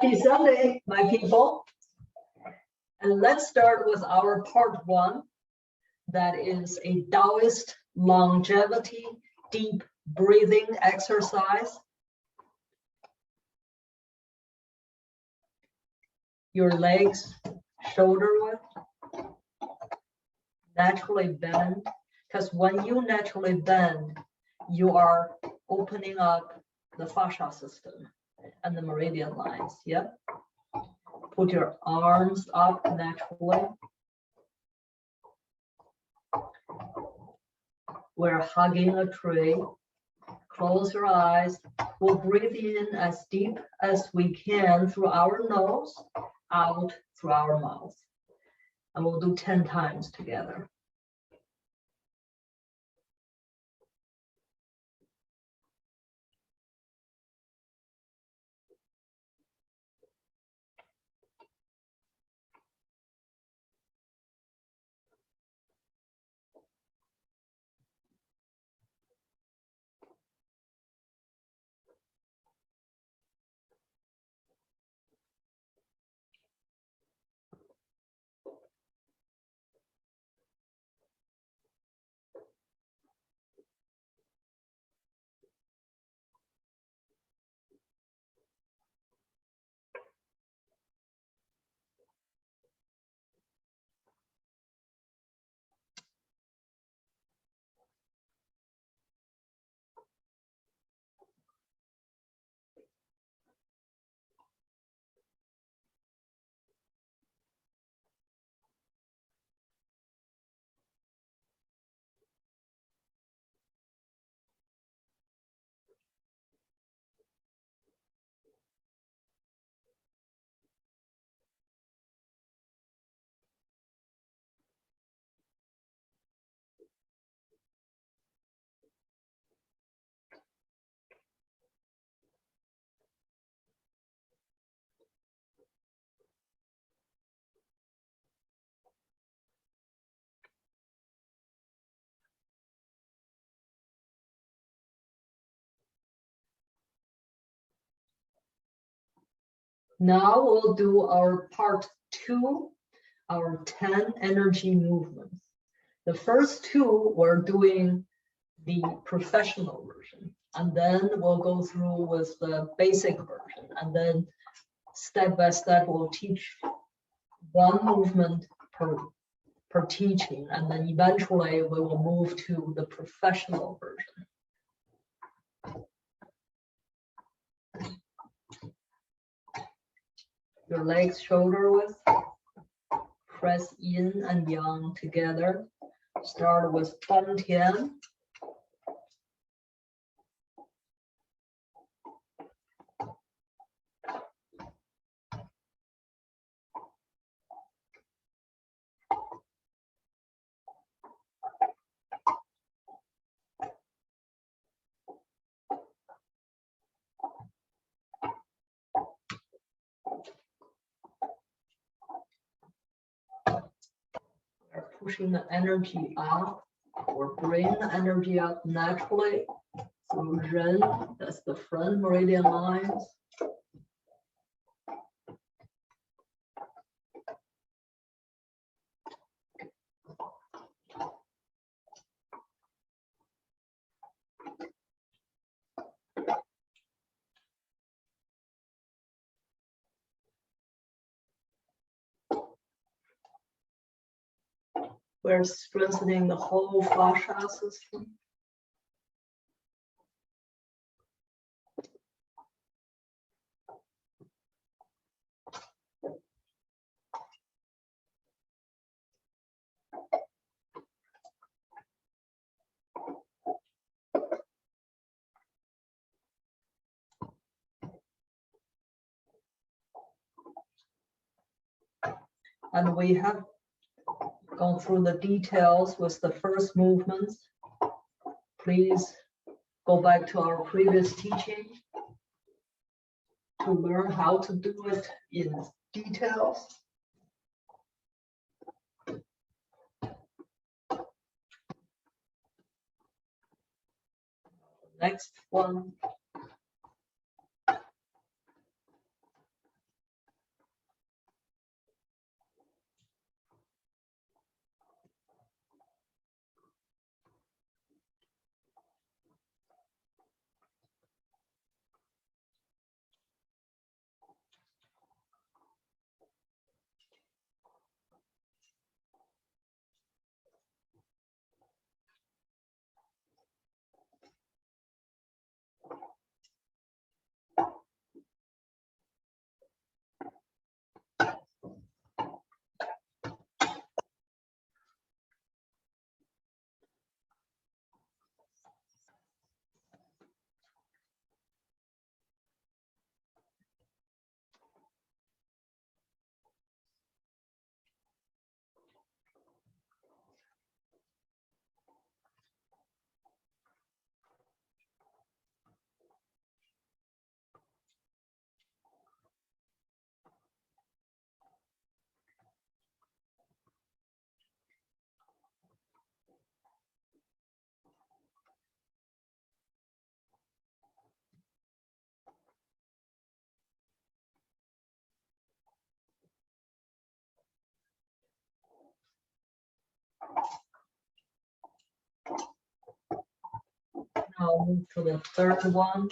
Happy Sunday, my people. And let's start with our part 1. That is a Taoist longevity deep breathing exercise. Your legs shoulder width, naturally bend, because when you naturally bend, you are opening up the fascia system and the meridian lines. Yep. Put your arms up naturally. We're hugging a tree. Close your eyes. We'll breathe in as deep as we can through our nose, out through our mouth. And we'll do 10 times together. Now we'll do our part 2, our 10 energy movements. The first 2, we're doing the professional version, and then we'll go through with the basic version, and then step by step we'll teach one movement per teaching, and then eventually we will move to the professional version. Your legs shoulder width, press yin and yang together. Start with Dantian. Pushing the energy up, or bring the energy up naturally through Ren, that's the front meridian lines. We're strengthening the whole fascia system. And we have gone through the details with the first movements. Please go back to our previous teaching to learn how to do it in details. Next one. now move to the third one.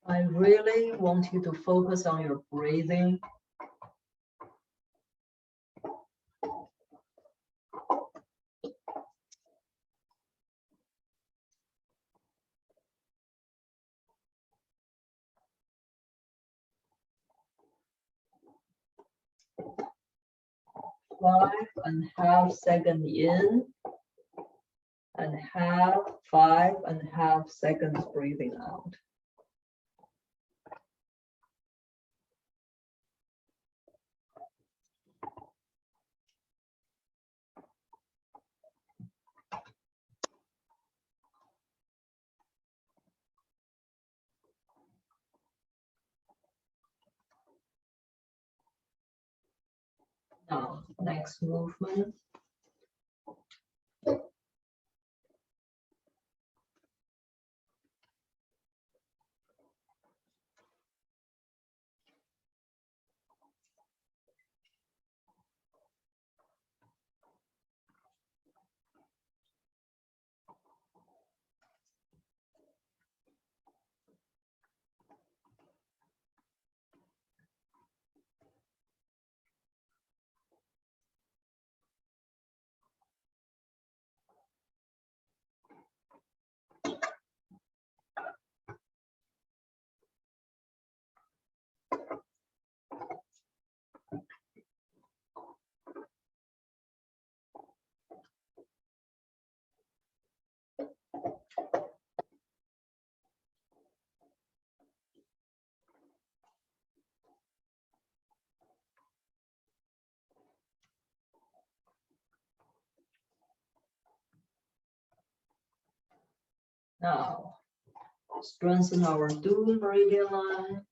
I really want you to focus on your breathing. Five and a half seconds in, and 5.5 seconds breathing out. Now, next movement. Now, strengthen our dual meridian line.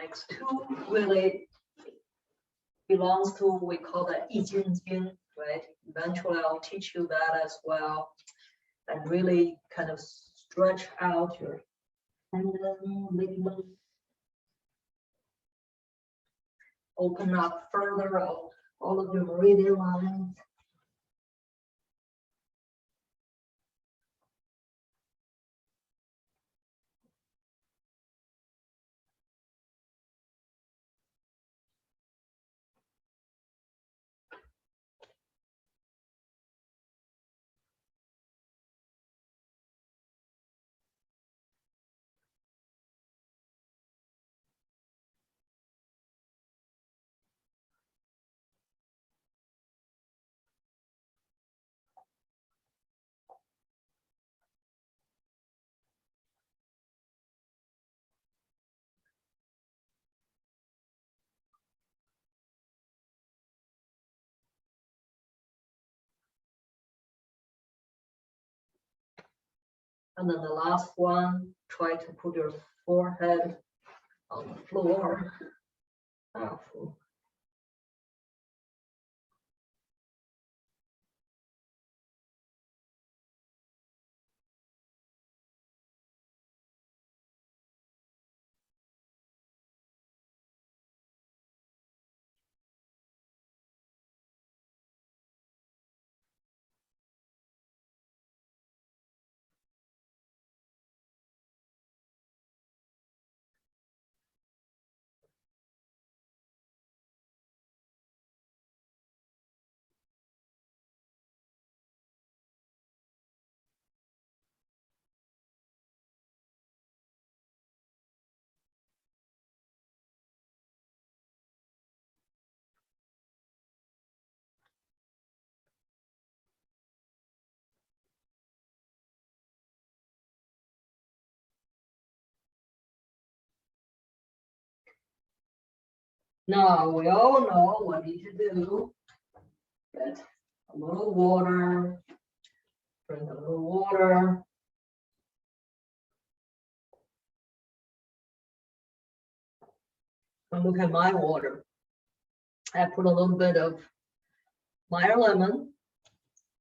Next two really belongs to we call the 易筋经, right? Eventually I'll teach you that as well, and really kind of stretch out your tendon, ligament, open up further all of your meridian lines. And then the last one, try to put your forehead on the floor. Powerful. Now we all know what we need to do. Get a little water, drink a little water. And look at my water. I put a little bit of Meyer lemon,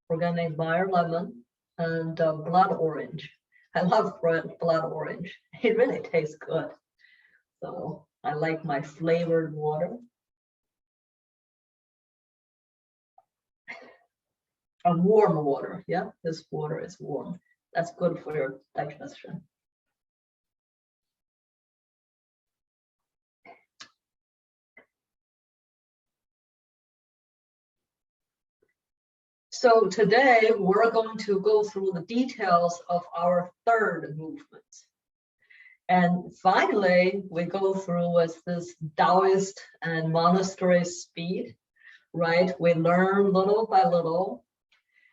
organic Meyer lemon, and blood orange. I love blood orange. It really tastes good. So I like my flavored water. A warm water, yeah, this water is warm. That's good for your digestion. So today we're going to go through the details of our third movement. And finally, we go through with this Taoist and monastery speed, right? We learn little by little.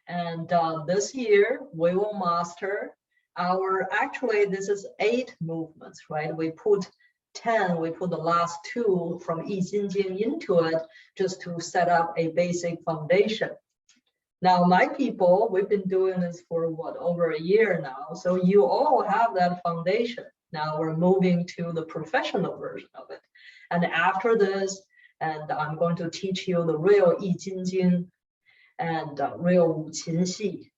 And this year we will master actually this is 8 movements, right? We put 10, we put the last 2 from 易筋经 into it just to set up a basic foundation. Now, my people, we've been doing this for what, over a year now. So you all have that foundation. Now we're moving to the professional version of it. And after this, and I'm going to teach you the real 易筋经 and real 五禽戏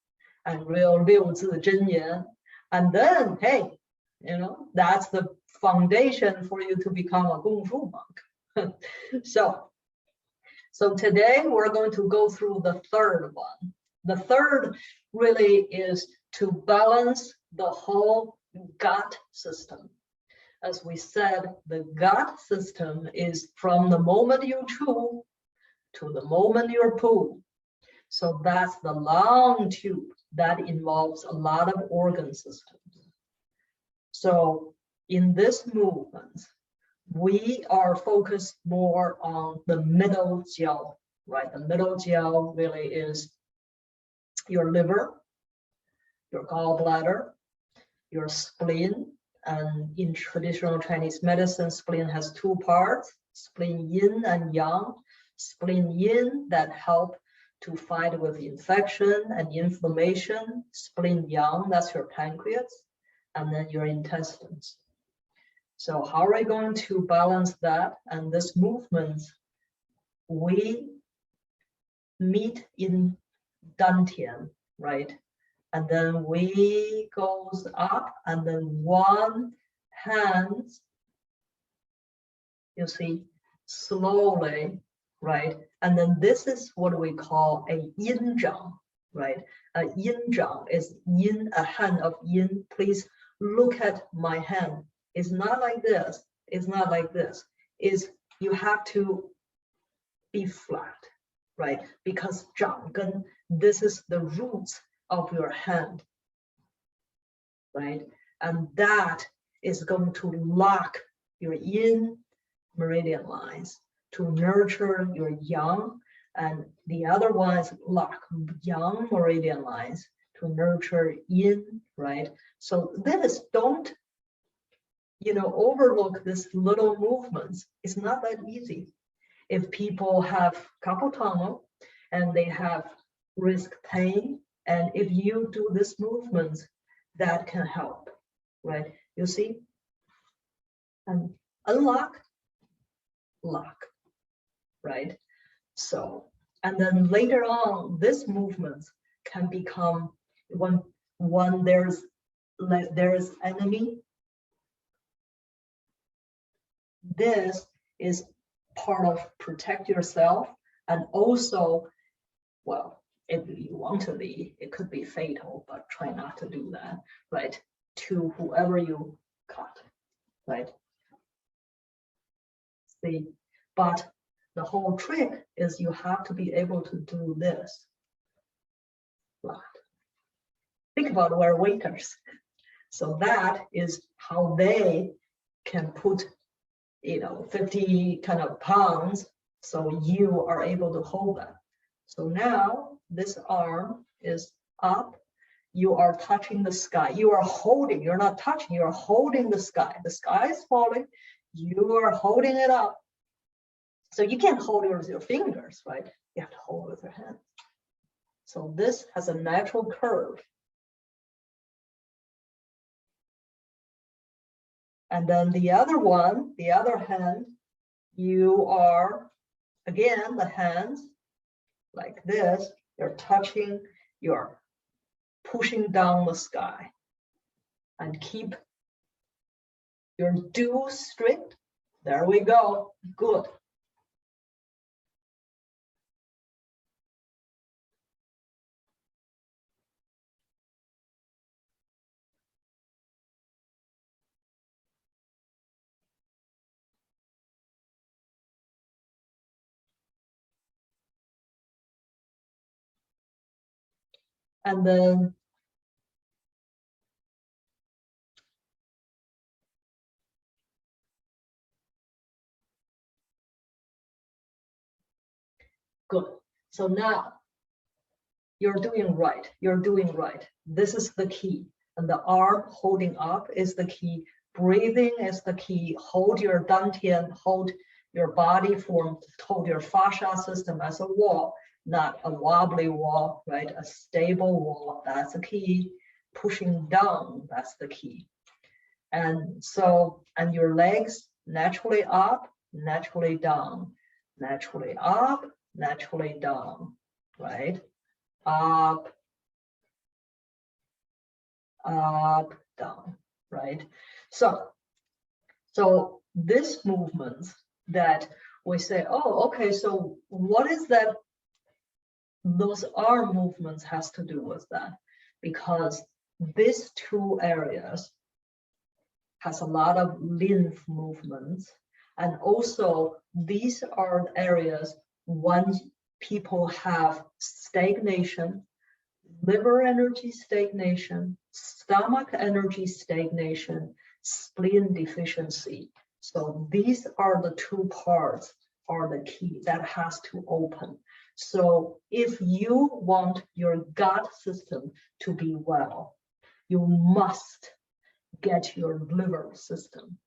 and real 六字真言. And then, hey, you know, that's the foundation for you to become a Kung Fu monk. So today we're going to go through the third one. The third really is to balance the whole gut system. As we said, the gut system is from the moment you chew to the moment you poo. So that's the long tube that involves a lot of organ systems. So in this movement, we are focused more on the middle gel, right? The middle gel really is your liver, your gallbladder, your spleen. And in traditional Chinese medicine, spleen has two parts, spleen yin and yang. Spleen yin that help to fight with infection and inflammation. Spleen yang, that's your pancreas, and then your intestines. So how are we going to balance that? And this movement, we meet in dantian, right? And then we goes up, and then one hand, you see, slowly, right? And then this is what we call a yin zhang, right? A yin zhang is yin, a hand of yin. Please look at my hand. It's not like this. It's not like this. Is you have to be flat, right? Because zhang gen, this is the roots of your hand, right? And that is going to lock your yin meridian lines to nurture your yang, and the other ones lock yang meridian lines to nurture yin, right? So this, don't overlook this little movements. It's not that easy. If people have carpal tunnel and they have wrist pain, and if you do this movement, that can help, right? You see, and unlock, lock, right? So, and then later on, this movement can become when there's enemy. This is part of protect yourself, and also, well, if you want to be, it could be fatal, but try not to do that, right? To whoever you cut, right? See, but the whole trick is you have to be able to do this. Right. Think about we're waiters. So that is how they can put 50 kind of pounds, so you are able to hold that. So now this arm is up, you are touching the sky, you are holding, you're not touching, you're holding the sky. The sky is falling, you are holding it up. So you can't hold it with your fingers, right? You have to hold it with your hand. So this has a natural curve. And then the other one, the other hand, you are, again, the hands like this, you're touching, you're pushing down the sky, and keep your do strict. There we go, good. And then good. So now you're doing right. You're doing right. This is the key. And the arm holding up is the key. Breathing is the key. Hold your dantian, hold your body form, hold your fascia system as a wall, not a wobbly wall, right? A stable wall, that's the key. Pushing down, that's the key. And so, and your legs naturally up, naturally down, naturally up, naturally down, right? Up, up, down, right? So this movement that we say, oh, okay, so what is that? Those arm movements has to do with that, because these two areas has a lot of lymph movements, and also these are areas once people have stagnation, liver energy stagnation, stomach energy stagnation, spleen deficiency. So these are the two parts are the key that has to open. So if you want your gut system to be well, you must get your liver system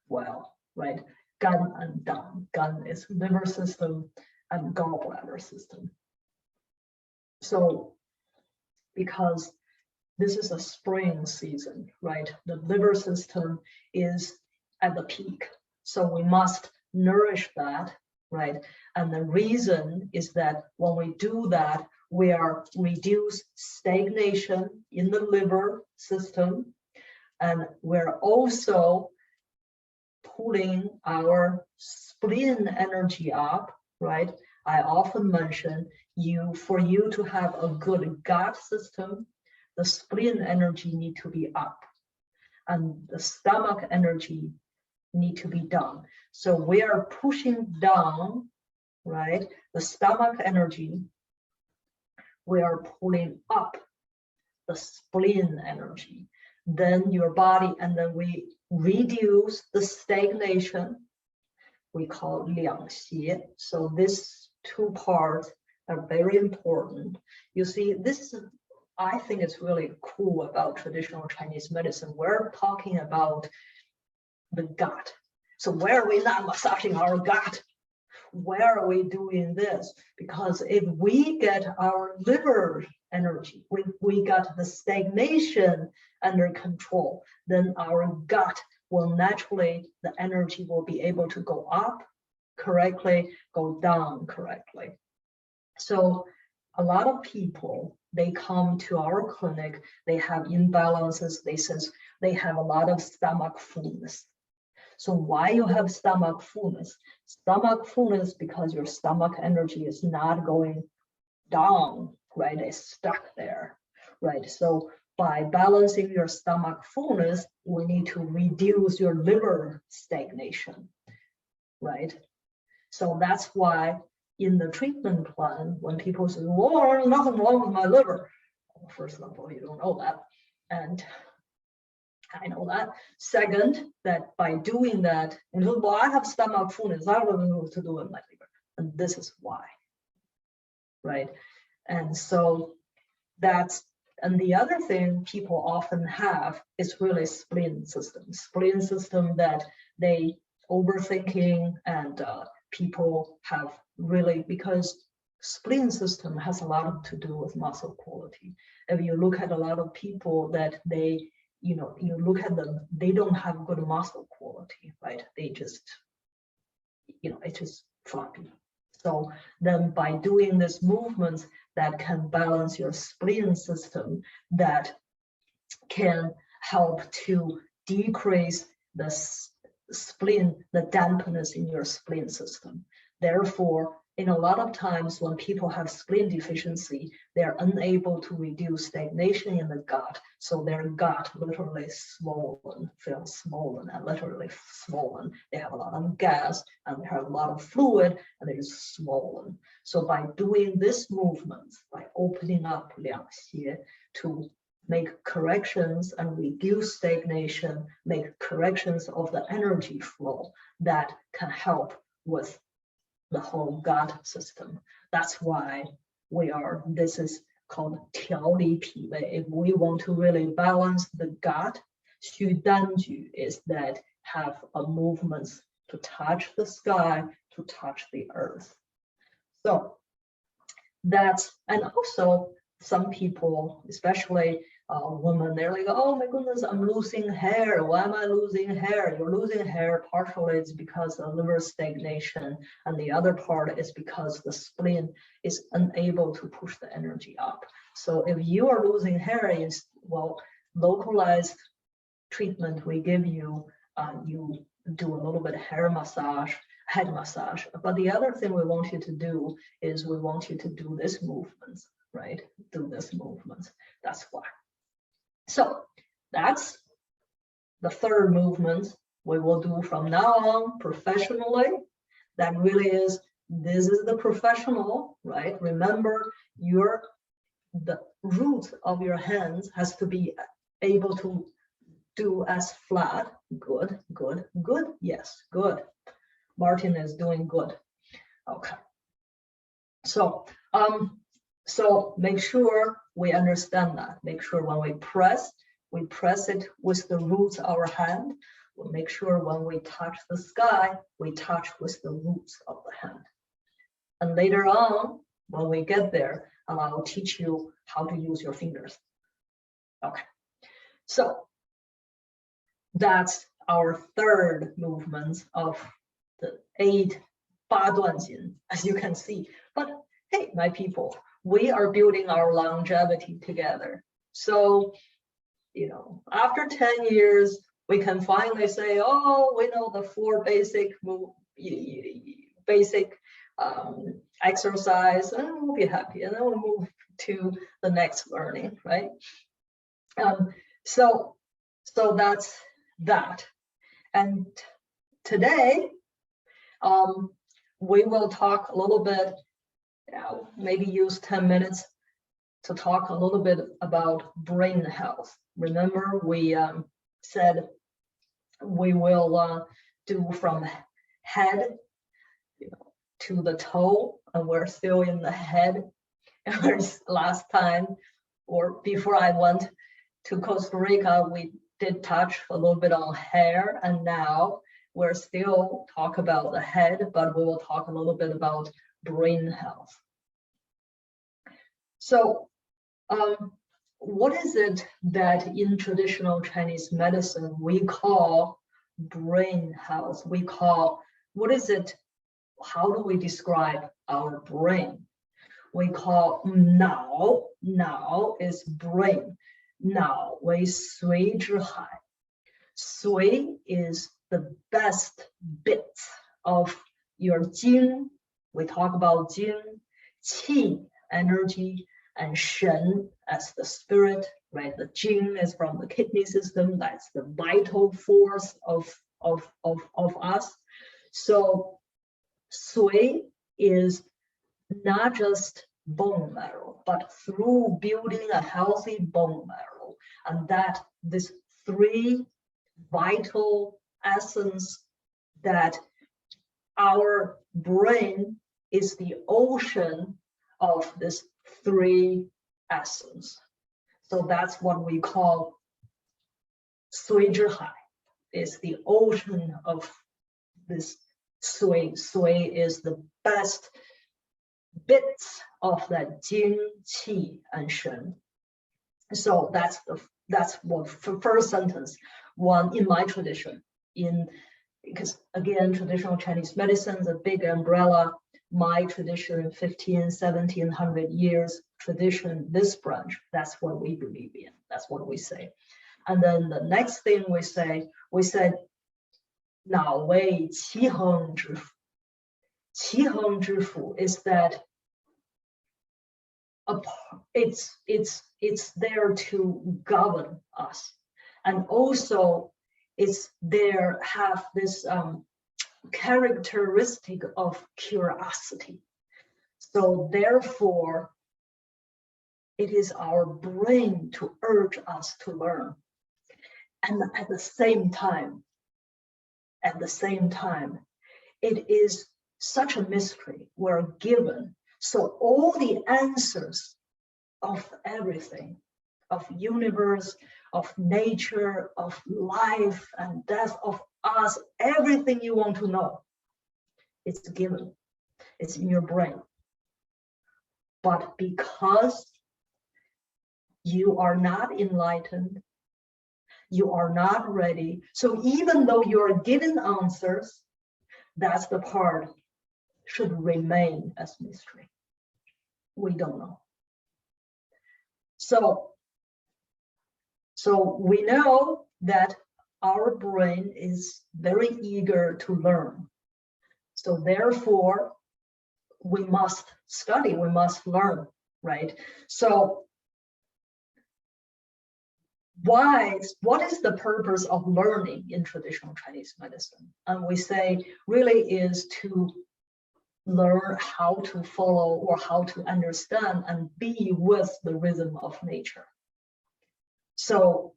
well, right? Gun and dung. Gun is liver system and gallbladder system. So because this is a spring season, right? The liver system is at the peak. So we must nourish that, right? And the reason is that when we do that, we are reduce stagnation in the liver system, and we're also pulling our spleen energy up, right? I often mention for you to have a good gut system, the spleen energy need to be up and the stomach energy need to be down. So we are pushing down, right? The stomach energy, we are pulling up the spleen energy. Then your body, and then we reduce the stagnation, we call 两斜. So these two parts are very important. You see, this is, I think it's really cool about traditional Chinese medicine. We're talking about the gut. So where are we not massaging our gut? Where are we doing this? Because if we get our liver energy, we got the stagnation under control, then our gut will naturally, the energy will be able to go up correctly, go down correctly. So a lot of people, they come to our clinic, they have imbalances, they have a lot of stomach fullness. So why you have stomach fullness? Stomach fullness because your stomach energy is not going down, right? It's stuck there, right? So by balancing your stomach fullness, we need to reduce your liver stagnation, right? So that's why in the treatment plan, when people say, well, there's nothing wrong with my liver. Well, first of all, you don't know that. And I know that. Second, that by doing that, and well, I have stomach fullness, I don't know what to do with my liver. And this is why, right? And so that's, and the other thing people often have is really spleen system that they overthinking, and people have really, because spleen system has a lot to do with muscle quality. If you look at a lot of people that they, you know, you look at them, they don't have good muscle quality, right? They just, you know, it's just floppy. So then by doing this movements that can balance your spleen system, that can help to decrease the spleen, the dampness in your spleen system. Therefore, in a lot of times when people have spleen deficiency, they're unable to reduce stagnation in the gut. So their gut literally swollen, feels swollen and literally swollen. They have a lot of gas and they have a lot of fluid and they're swollen. So by doing this movement, by opening up 两斜 to make corrections and reduce stagnation, make corrections of the energy flow, that can help with the whole gut system. That's why this is called 调理脾胃. If we want to really balance the gut, 祛丹局 is that have a movements to touch the sky, to touch the earth. So that's, and also some people, especially women, they're like, oh my goodness, I'm losing hair. Why am I losing hair? You're losing hair partially it's because of liver stagnation, and the other part is because the spleen is unable to push the energy up. So if you are losing hair, is well, localized treatment we give you, you do a little bit of hair massage, head massage. But the other thing we want you to do is we want you to do this movements, right? Do this movements. That's why. So that's the third movement we will do from now on professionally. That really is This is the professional, right? Remember, the root of your hands has to be able to do as flat. Good, good, good. Yes, good. Martin is doing good. Okay. So, so make sure we understand that. Make sure when we press it with the roots of our hand. We'll make sure when we touch the sky, we touch with the roots of the hand. And later on, when we get there, I'll teach you how to use your fingers. Okay. So that's our third movement of the 8 8段锦, as you can see. But hey, my people, we are building our longevity together. So, you know, after 10 years, we can finally say, oh, we know the 4 basic exercise, and we'll be happy, and then we'll move to the next learning, right? So that's that. And today, we will talk a little bit, maybe use 10 minutes to talk a little bit about brain health. Remember, we said we will do from head to the toe, and we're still in the head. Last time, or before I went to Costa Rica, we did touch a little bit on hair, and now we're still talk about the head, but we will talk a little bit about brain health. So what is it that in traditional Chinese medicine we call brain health? We call, what is it? How do we describe our brain? We call 脑, 脑 is brain. 脑为髓之海. 髓 is the best bits of your jing. We talk about jing, qi, energy, and shen as the spirit, right? The jing is from the kidney system. That's the vital force of us. So sui is not just bone marrow, but through building a healthy bone marrow, and that this 3 vital essence, that our brain is the ocean of this 3 essence. So that's what we call 髓之海, is the ocean of this sui. Sui is the best bits of that jing, qi, and shen. So that's what for first sentence. One in my tradition, because again, traditional Chinese medicine is a big umbrella. My tradition, 1700 years tradition, this branch, that's what we believe in. That's what we say. And then the next thing we said, 脑为奇恒之府. 奇恒之府 is that it's there to govern us, and also it's there have this characteristic of curiosity. So therefore, it is our brain to urge us to learn, and at the same time, it is such a mystery we're given. So all the answers of everything, of universe, of nature, of life and death, of us, everything you want to know, it's given. It's in your brain. But because you are not enlightened, you are not ready. So even though you're given answers, that's the part should remain as mystery. We don't know. So we know that our brain is very eager to learn. So therefore, we must study, we must learn, right? So what is the purpose of learning in traditional Chinese medicine? And we say really is to learn how to follow or how to understand and be with the rhythm of nature. So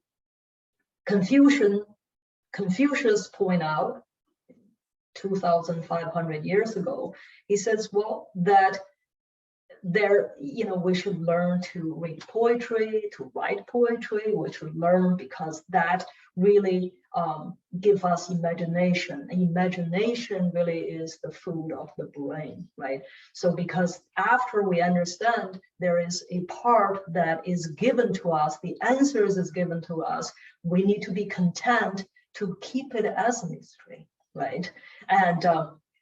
Confucius point out 2,500 years ago, he says, well, that we should learn to read poetry, to write poetry, we should learn because that really give us imagination. And imagination really is the food of the brain, right? So because after we understand, there is a part that is given to us, the answers is given to us, we need to be content to keep it as a mystery, right? And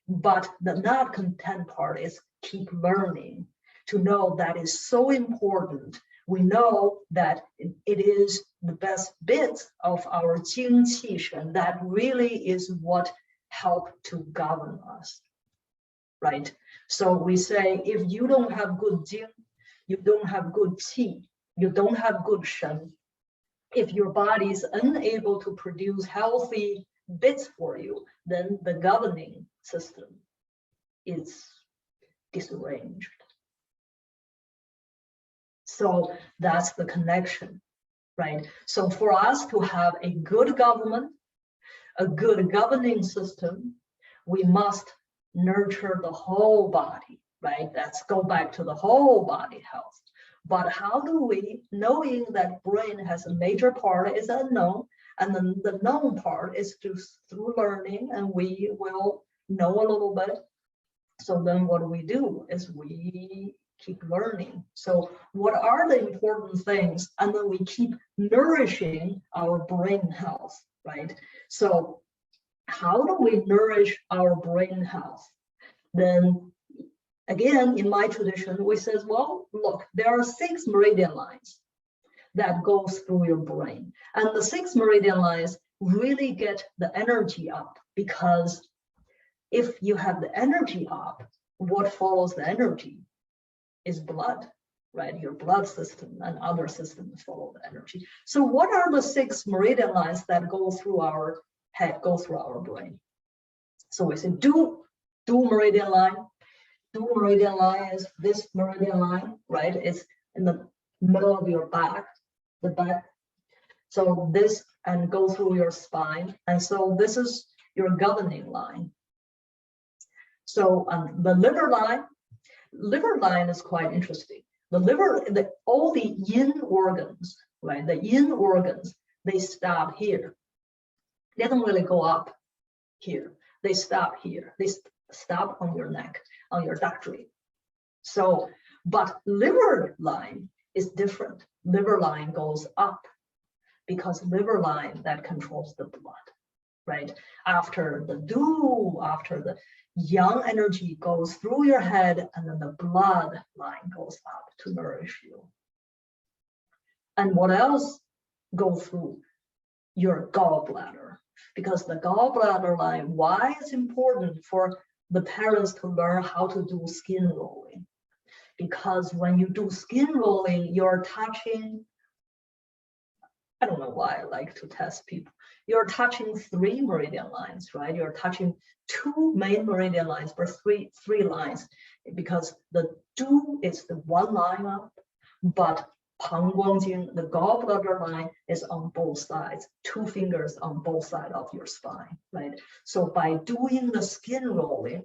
but the not content part is keep learning, to know that is so important. We know that it is the best bit of our Jing Qi Shen that really is what help to govern us, right? So we say, if you don't have good Jing, you don't have good Qi, you don't have good Shen, if your body is unable to produce healthy bits for you, then the governing system is disarranged. So that's the connection, right? So for us to have a good government, a good governing system, we must nurture the whole body, right? Let's go back to the whole body health. But how do we, knowing that brain has a major part is unknown, and then the known part is just through learning, and we will know a little bit. So then what do is we keep learning. So what are the important things? And then we keep nourishing our brain health, right? So how do we nourish our brain health? Then again, in my tradition, we says, well, look, there are 6 meridian lines that goes through your brain. And the 6 meridian lines really get the energy up, because if you have the energy up, what follows the energy is blood, right? Your blood system and other systems follow the energy. So what are the 6 meridian lines that go through our head, go through our brain? So we say do meridian line. Do meridian line is this meridian line, right? It's in the middle of your back, the back. So this, and go through your spine. And so this is your governing line. So the liver line is quite interesting. The liver, all the yin organs, right? The yin organs, they stop here. They don't really go up here. They stop here. They stop on your neck, on your doctrine. So, but liver line is different. Liver line goes up, because liver line that controls the blood, right? After the yang energy goes through your head, and then the blood line goes up to nourish you. And what else goes through? Your gallbladder, because the gallbladder line, why it's important for the parents to learn how to do skin rolling? Because when you do skin rolling, you're touching, I don't know why I like to test people. You're touching 3 meridian lines, right? You're touching 2 main meridian lines, but three lines, because the Du is the one line up, but Pang Guangjing, the gallbladder line, is on both sides, 2 fingers on both sides of your spine, right? So by doing the skin rolling,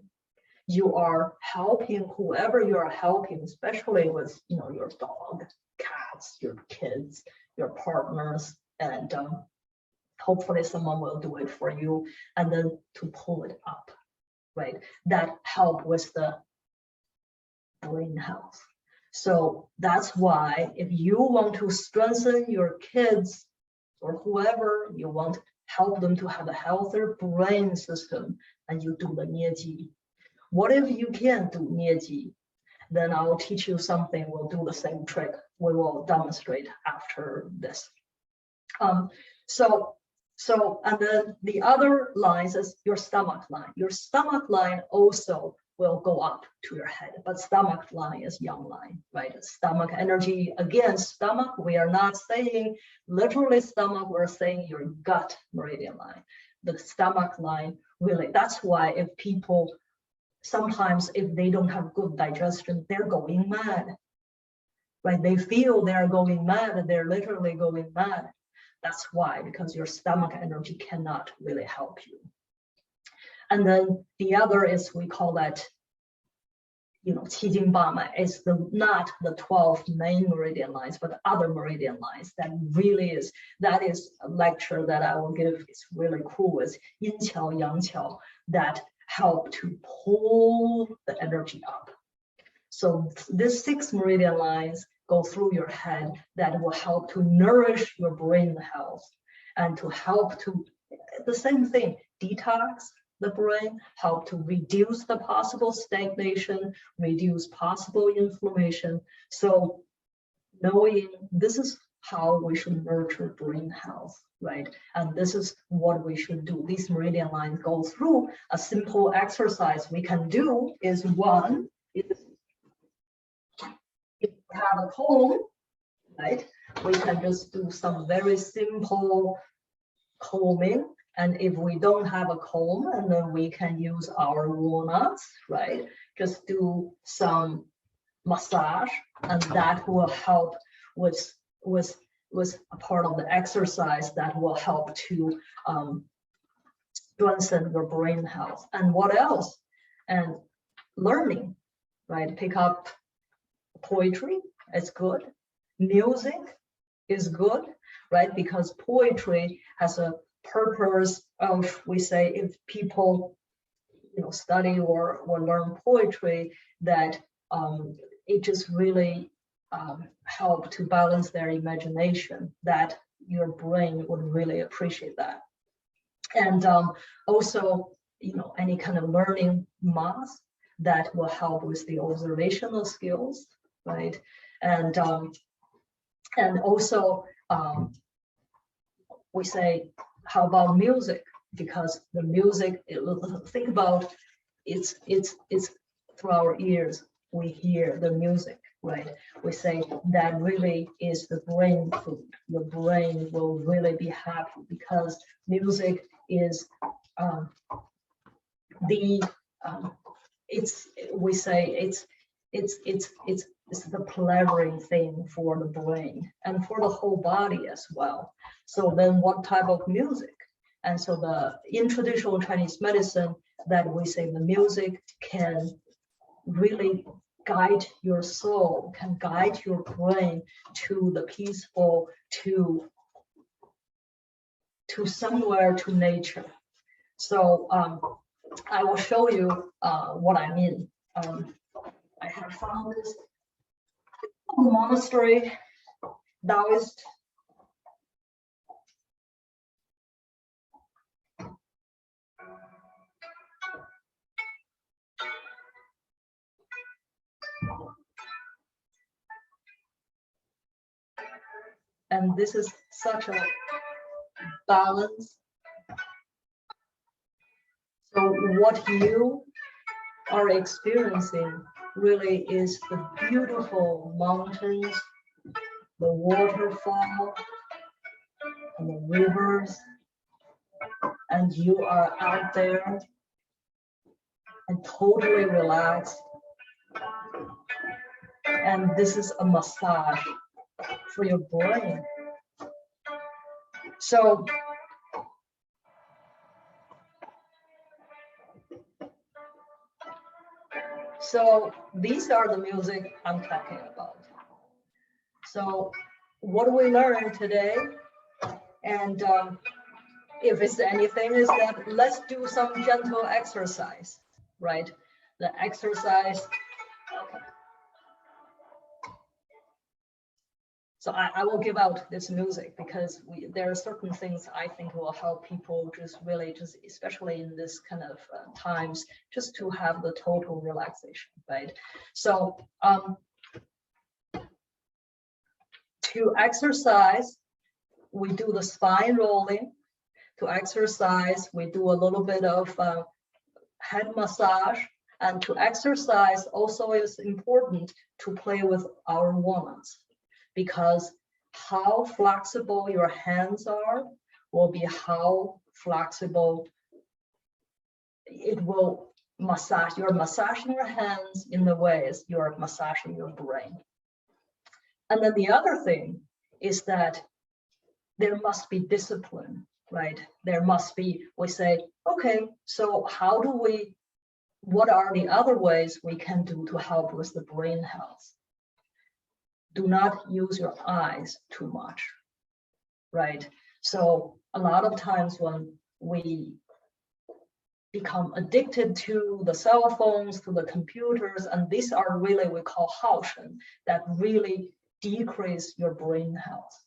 you are helping whoever you are helping, especially with your dog, cats, your kids, your partners, and hopefully someone will do it for you, and then to pull it up, right? That help with the brain health. So that's why if you want to strengthen your kids or whoever you want, help them to have a healthier brain system, and you do the Nieji. What if you can't do Nieji? Then I'll teach you something. We'll do the same trick. We will demonstrate after this. So and then the other lines is your stomach line. Your stomach line also will go up to your head, but stomach line is yang line, right? Stomach energy, again, stomach, we are not saying literally stomach, we're saying your gut meridian line. The stomach line, really, that's why if people sometimes if they don't have good digestion, they're going mad, right? They feel they're going mad, and they're literally going mad. That's why, because your stomach energy cannot really help you. And then the other is, we call that, qi jing ba mai. It's not the 12 main meridian lines, but other meridian lines. That is a lecture that I will give. It's really cool. It's yin qiao, yang qiao, that help to pull the energy up. So these 6 meridian lines go through your head that will help to nourish your brain health, and to help to, the same thing, detox the brain, help to reduce the possible stagnation, reduce possible inflammation. So knowing this is how we should nurture brain health, right? And this is what we should do. These meridian lines go through. A simple exercise we can do is, one is, if we have a comb, right, we can just do some very simple combing. And if we don't have a comb, and then we can use our walnuts, right? Just do some massage, and that will help with a part of the exercise that will help to strengthen your brain health. And what else? And learning, right? Pick up poetry, it's good. Music is good, right? Because poetry has a purpose of, we say, if people study or learn poetry, that it just really help to balance their imagination, that your brain would really appreciate that. And also, any kind of learning math that will help with the observational skills, right? And also we say, how about music? Because the music, think about it's through our ears we hear the music, right? We say that really is the brain food. Your brain will really be happy, because music is it's the pleasuring thing for the brain and for the whole body as well. So then what type of music? And so in traditional Chinese medicine, that we say the music can really guide your soul, can guide your brain to the peaceful, to somewhere, to nature. So I will show you what I mean. I have found this monastery, Taoist. And this is such a balance. So what you are experiencing really is the beautiful mountains, the waterfall, and the rivers, and you are out there and totally relaxed. And this is a massage for your brain. So these are the music I'm talking about. So what we learned today, and if it's anything, is that let's do some gentle exercise, right? The exercise. Okay. So I will give out this music, because there are certain things I think will help people just especially in this kind of times, just to have the total relaxation, right? So to exercise, we do the spine rolling. To exercise, we do a little bit of head massage. And to exercise also is important to play with our walnuts, because how flexible your hands are will be how flexible it will massage. You're massaging your hands in the ways you're massaging your brain. And then the other thing is that there must be discipline, right? There must be, we say, okay, so how do we, what are the other ways we can do to help with the brain health? Do not use your eyes too much, right? So a lot of times when we become addicted to the cell phones, to the computers, and these are really, we call haoshen, that really decrease your brain health.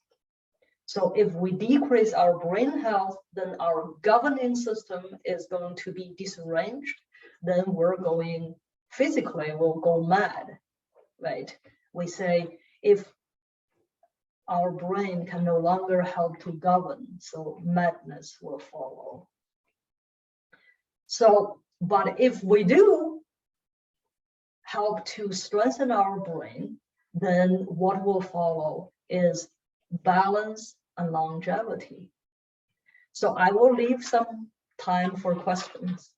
So if we decrease our brain health, then our governing system is going to be disarranged. Then we're going, physically, we'll go mad, right? We say, if our brain can no longer help to govern, so madness will follow. So, but if we do help to strengthen our brain, then what will follow is balance and longevity. So I will leave some time for questions.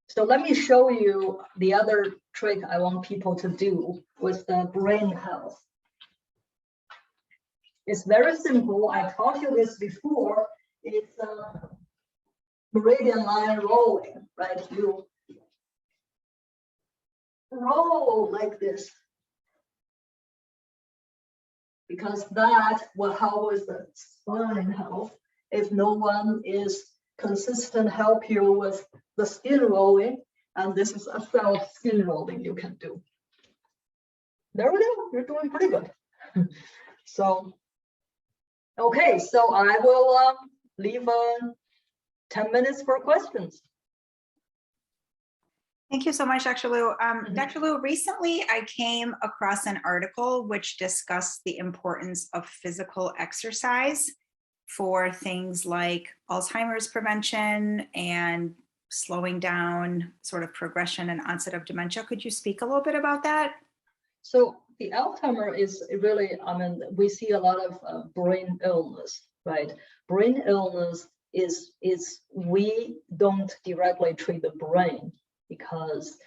So let me show you the other trick I want people to do with the brain health. It's very simple. I taught you this before. It's a meridian line rolling, right? You roll like this, because that will help with the spine health. If no one is consistent, help you with the skin rolling, and this is a self skin rolling you can do. There we go, you're doing pretty good. So, okay, so I will leave 10 minutes for questions. Thank you so much, Dr. Liu. Dr. Liu, recently I came across an article which discussed the importance of physical exercise for things like Alzheimer's prevention and slowing down sort of progression and onset of dementia. Could you speak a little bit about that? So the Alzheimer is really, I mean, we see a lot of brain illness, right? Brain illness is we don't directly treat the brain because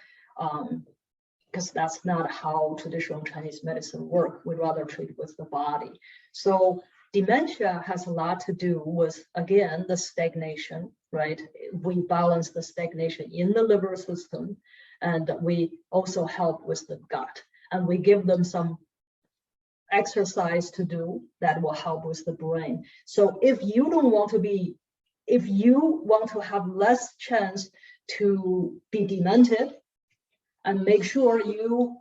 that's not how traditional Chinese medicine works. We'd rather treat with the body. So dementia has a lot to do with, again, the stagnation, right? We balance the stagnation in the liver system, and we also help with the gut. And we give them some exercise to do that will help with the brain. So if you want to have less chance to be demented, and make sure you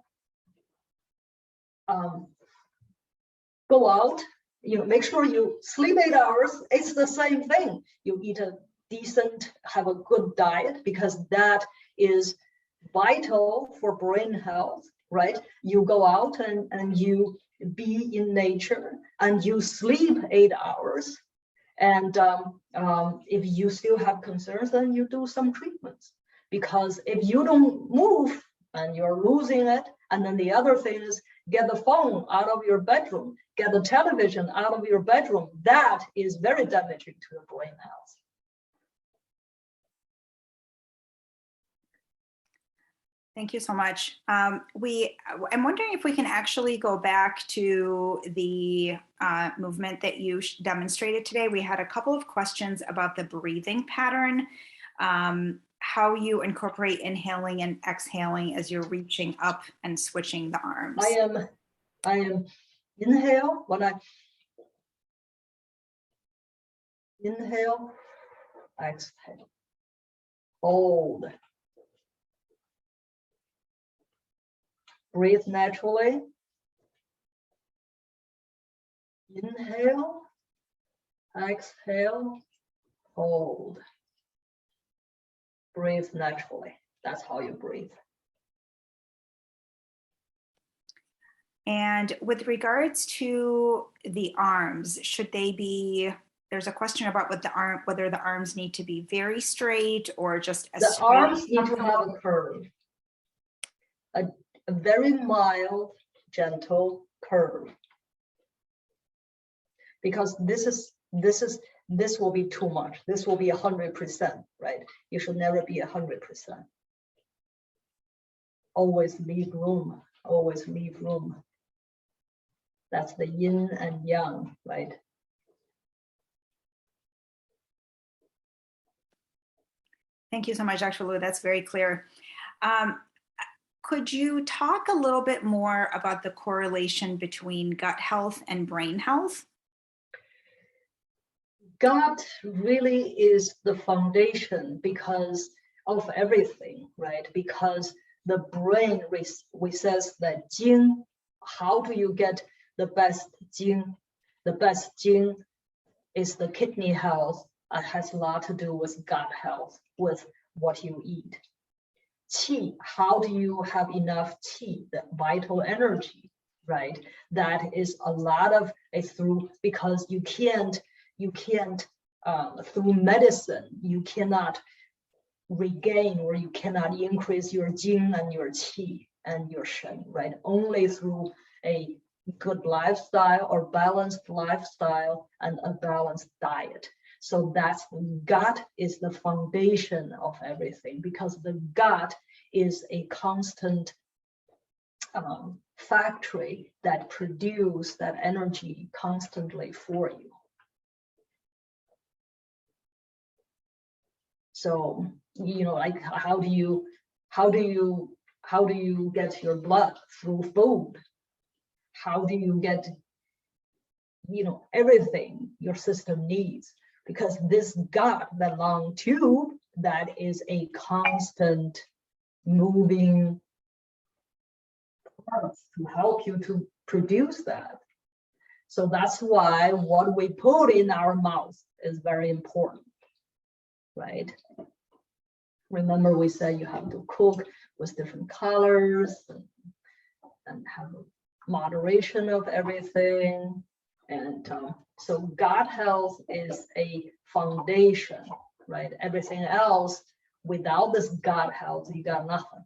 go out, make sure you sleep 8 hours. It's the same thing. You eat a decent, have a good diet, because that is vital for brain health, right? You go out and you be in nature, and you sleep 8 hours. And if you still have concerns, then you do some treatments. Because if you don't move and you're losing it, and then the other thing is get the phone out of your bedroom, get the television out of your bedroom, that is very damaging to your brain health. Thank you so much. I'm wondering if we can actually go back to the movement that you demonstrated today. We had a couple of questions about the breathing pattern, how you incorporate inhaling and exhaling as you're reaching up and switching the arms. I am inhale, when I inhale, exhale, hold. Breathe naturally. Inhale, exhale, hold. Breathe naturally. That's how you breathe. And with regards to the arms, should they be, there's a question about whether the arms need to be very straight or just as the arms need to have a curve. A very mild, gentle curve. Because this is this will be too much. This will be 100%, right? You should never be 100%. Always leave room, always leave room. That's the yin and yang, right? Thank you so much, Dr. Liu. That's very clear. Could you talk a little bit more about the correlation between gut health and brain health? Gut really is the foundation because of everything, right? Because the brain, we says that jing, how do you get the best jing? The best jing is the kidney health. It has a lot to do with gut health, with what you eat. Qi, how do you have enough qi, the vital energy, right? That is a lot of it through, because you can't through medicine, you cannot regain or you cannot increase your jing and your qi and your shen, right? Only through a good lifestyle or balanced lifestyle and a balanced diet. So that's gut is the foundation of everything, because the gut is a constant factory that produces that energy constantly for you. So, you know, like how do you get your blood through food? How do you get, you know, everything your system needs? Because this gut, that long tube, that is a constant moving part to help you to produce that. So that's why what we put in our mouth is very important, right? Remember, we said you have to cook with different colors and have a moderation of everything. And so gut health is a foundation, right? Everything else, without this gut health, you got nothing.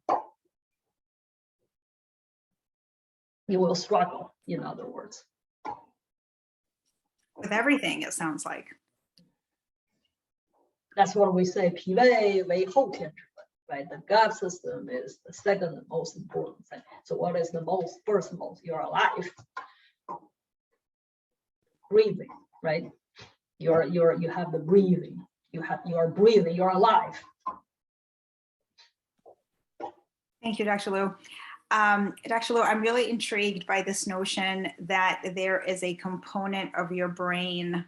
You will struggle, in other words. With everything, it sounds like. That's what we say, 脾胃为后天之本, right? The gut system is the second most important thing. So what is the first most? You're alive. Breathing, right? You have the breathing. You are breathing, you're alive. Thank you, Dr. Liu. Dr. Liu, I'm really intrigued by this notion that there is a component of your brain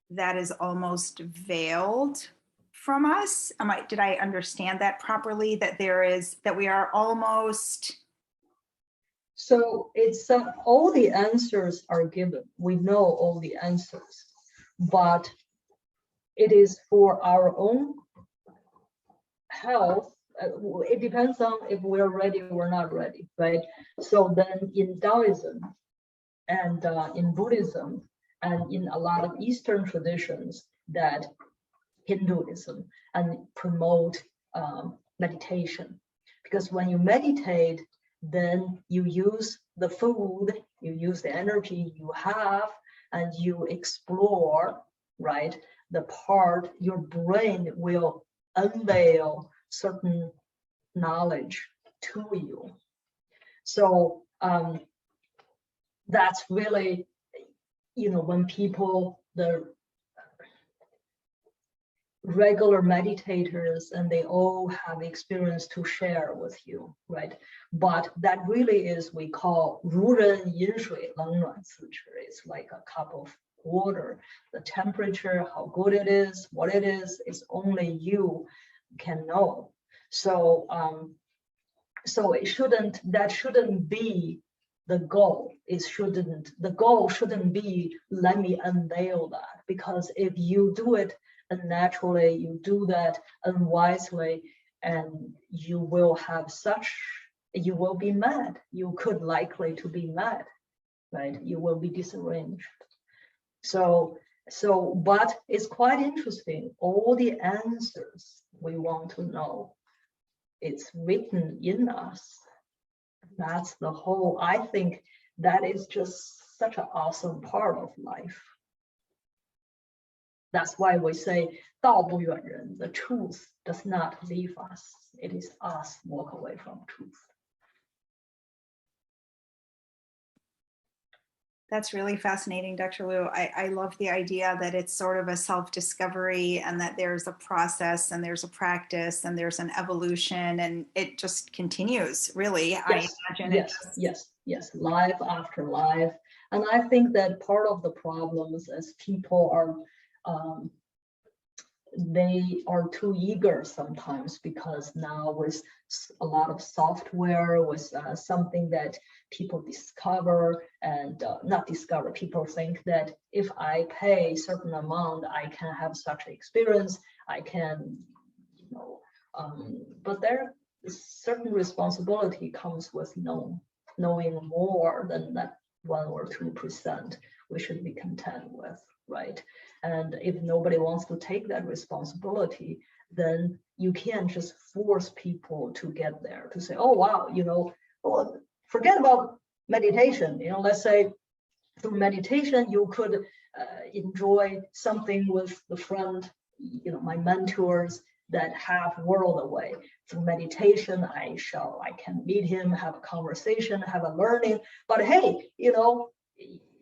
that is almost veiled from us. Did I understand that properly? That we are almost. So it's all the answers are given. We know all the answers, but it is for our own health. It depends on if we're ready or not ready, right? So then in Taoism and in Buddhism and in a lot of Eastern traditions, that Hinduism, and promote meditation. Because when you meditate, then you use the food, you use the energy you have, and you explore, right? The part, your brain will unveil certain knowledge to you. So that's really, when people, the regular meditators, and they all have experience to share with you, right? But that really is, we call 如人饮水冷暖自知. It's like a cup of water. The temperature, how good it is, what it is only you can know. So that shouldn't be the goal. The goal shouldn't be, let me unveil that, because if you do it unnaturally, you do that unwisely, and you will be mad. You could likely to be mad, right? You will be disarranged. But it's quite interesting. All the answers we want to know, it's written in us. That's the whole, I think that is just such an awesome part of life. That's why we say 道不远人, the truth does not leave us. It is us walk away from truth. That's really fascinating, Dr. Liu. I love the idea that it's sort of a self-discovery and that there's a process and there's a practice and there's an evolution and it just continues, really. Yes, I imagine yes, life after life. And I think that part of the problems is people are, they are too eager sometimes, because now with a lot of software, with something that people discover and not discover, people think that if I pay a certain amount, I can have such an experience, I can, you know, but there is certain responsibility comes with knowing more than that 1 or 2% we should be content with, right? And if nobody wants to take that responsibility, then you can't just force people to get there, to say, oh, wow, you know, well, forget about meditation. You know, let's say through meditation, you could enjoy something with the friend, you know, my mentors that half world away. Through meditation, I can meet him, have a conversation, have a learning. But hey, you know,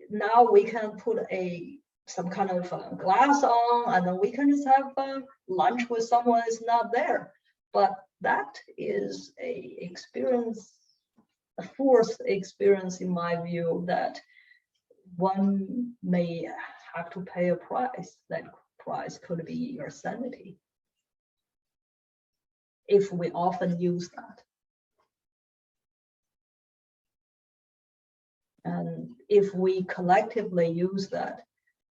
now we can put some kind of glass on, and then we can just have lunch with someone who's not there. But that is a experience, a forced experience, in my view, that one may have to pay a price. That price could be your sanity, if we often use that. And if we collectively use that,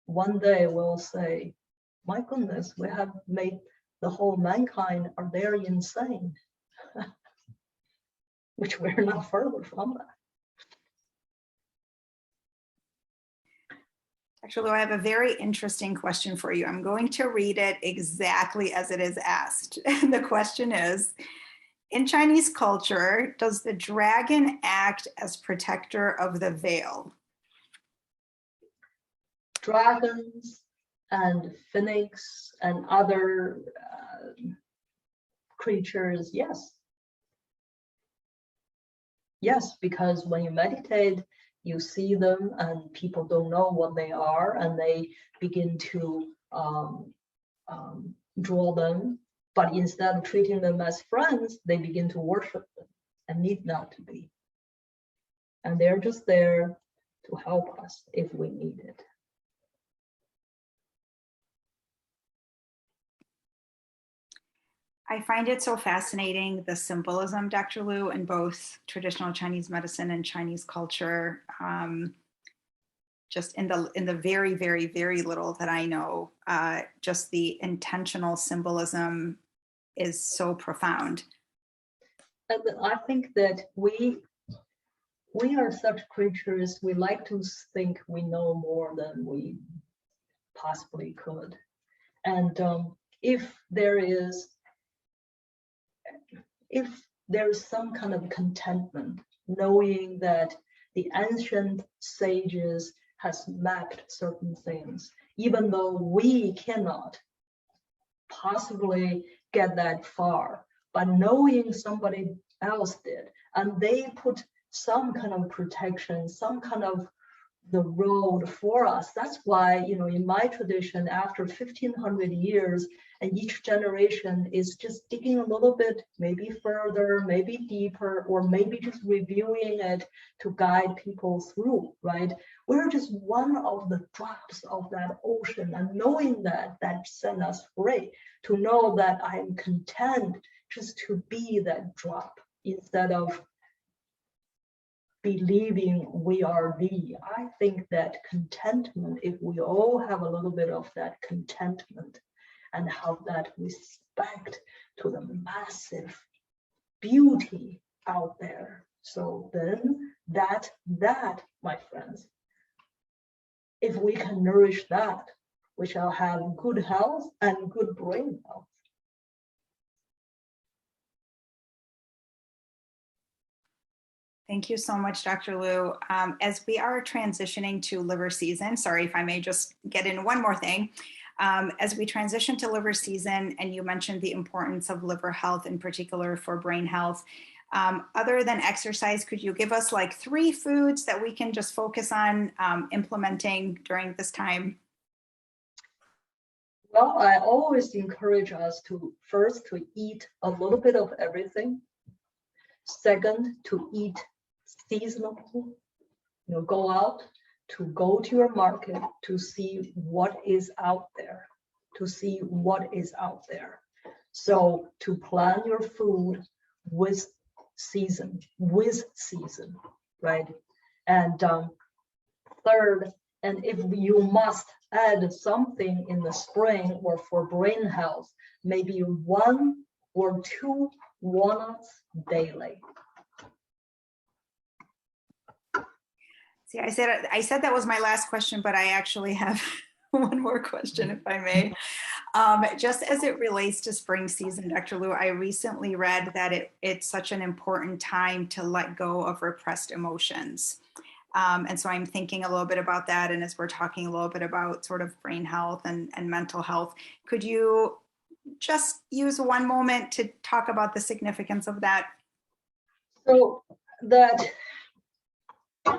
one day we'll say, my goodness, we have made the whole mankind are very insane, which we're not further from that. Dr. Liu, I have a very interesting question for you. I'm going to read it exactly as it is asked. The question is, in Chinese culture, does the dragon act as protector of the veil? Dragons and phoenix and other creatures, yes. Yes, because when you meditate, you see them and people don't know what they are, and they begin to draw them. But instead of treating them as friends, they begin to worship them, and need not to be. And they're just there to help us if we need it. I find it so fascinating, the symbolism, Dr. Liu, in both traditional Chinese medicine and Chinese culture. Just in the very, very, very little that I know, just the intentional symbolism is so profound. And I think that we are such creatures, we like to think we know more than we possibly could. And if there is some kind of contentment, knowing that the ancient sages has mapped certain things, even though we cannot possibly get that far, but knowing somebody else did, and they put some kind of protection, some kind of the road for us. That's why, you know, in my tradition, after 1500 years, and each generation is just digging a little bit, maybe further, maybe deeper, or maybe just reviewing it to guide people through, right? We're just one of the drops of that ocean, and knowing that set us free, to know that I'm content just to be that drop instead of believing we are the. I think that contentment, if we all have a little bit of that contentment and have that respect to the massive beauty out there, so then that, my friends, if we can nourish that, we shall have good health and good brain health. Thank you so much, Dr. Liu. As we are transitioning to liver season, sorry if I may just get in one more thing. As we transition to liver season, and you mentioned the importance of liver health in particular for brain health, other than exercise, could you give us like 3 foods that we can just focus on implementing during this time? Well, I always encourage us to first to eat a little bit of everything. Second, to eat seasonal. Go out, to go to your market to see what is out there, So to plan your food with season, right? And third, and if you must add something in the spring or for brain health, maybe 1 or 2 walnuts daily. See, I said that was my last question, but I actually have one more question, if I may. Just as it relates to spring season, Dr. Liu, I recently read that it's such an important time to let go of repressed emotions. And so I'm thinking a little bit about that. And as we're talking a little bit about sort of brain health and mental health, could you just use one moment to talk about the significance of that? So that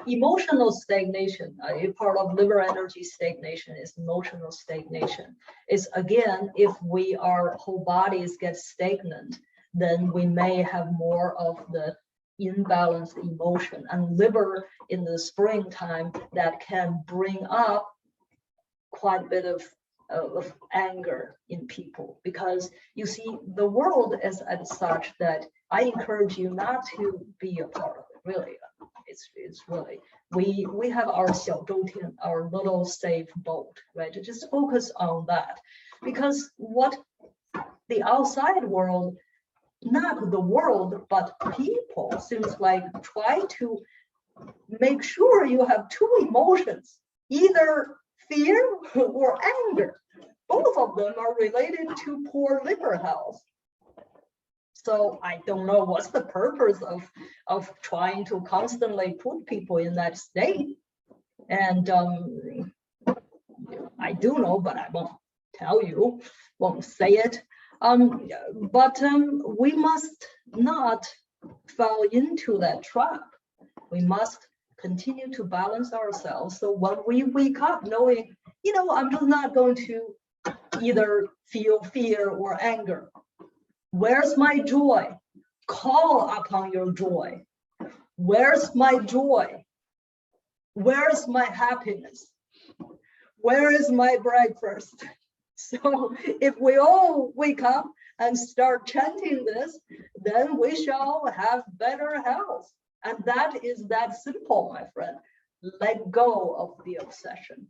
emotional stagnation, a part of liver energy stagnation is emotional stagnation. Is again, if our whole bodies get stagnant, then we may have more of the imbalanced emotion, and liver in the springtime that can bring up quite a bit of anger in people, because you see the world is as such that I encourage you not to be a part of it. Really, it's really we have our 小周天, our little safe boat, right? To just focus on that, because what the outside world, not the world, but people seems like try to make sure you have 2 emotions, either fear or anger. Both of them are related to poor liver health. So I don't know what's the purpose of trying to constantly put people in that state. And I do know, but I won't tell you, won't say it. But we must not fall into that trap. We must continue to balance ourselves. So when we wake up knowing, I'm just not going to either feel fear or anger. Where's my joy? Call upon your joy. Where's my joy? Where's my happiness? Where is my breakfast? So if we all wake up and start chanting this, then we shall have better health. And that is that simple, my friend. Let go of the obsession.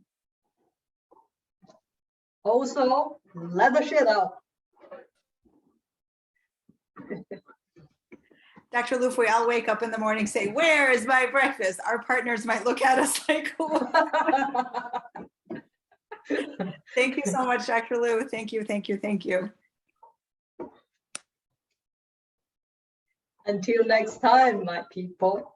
Also, let the shit out. Dr. Liu, if we all wake up in the morning and say, where is my breakfast? Our partners might look at us like, what? Thank you so much, Dr. Liu. Thank you, thank you, thank you. Until next time, my people.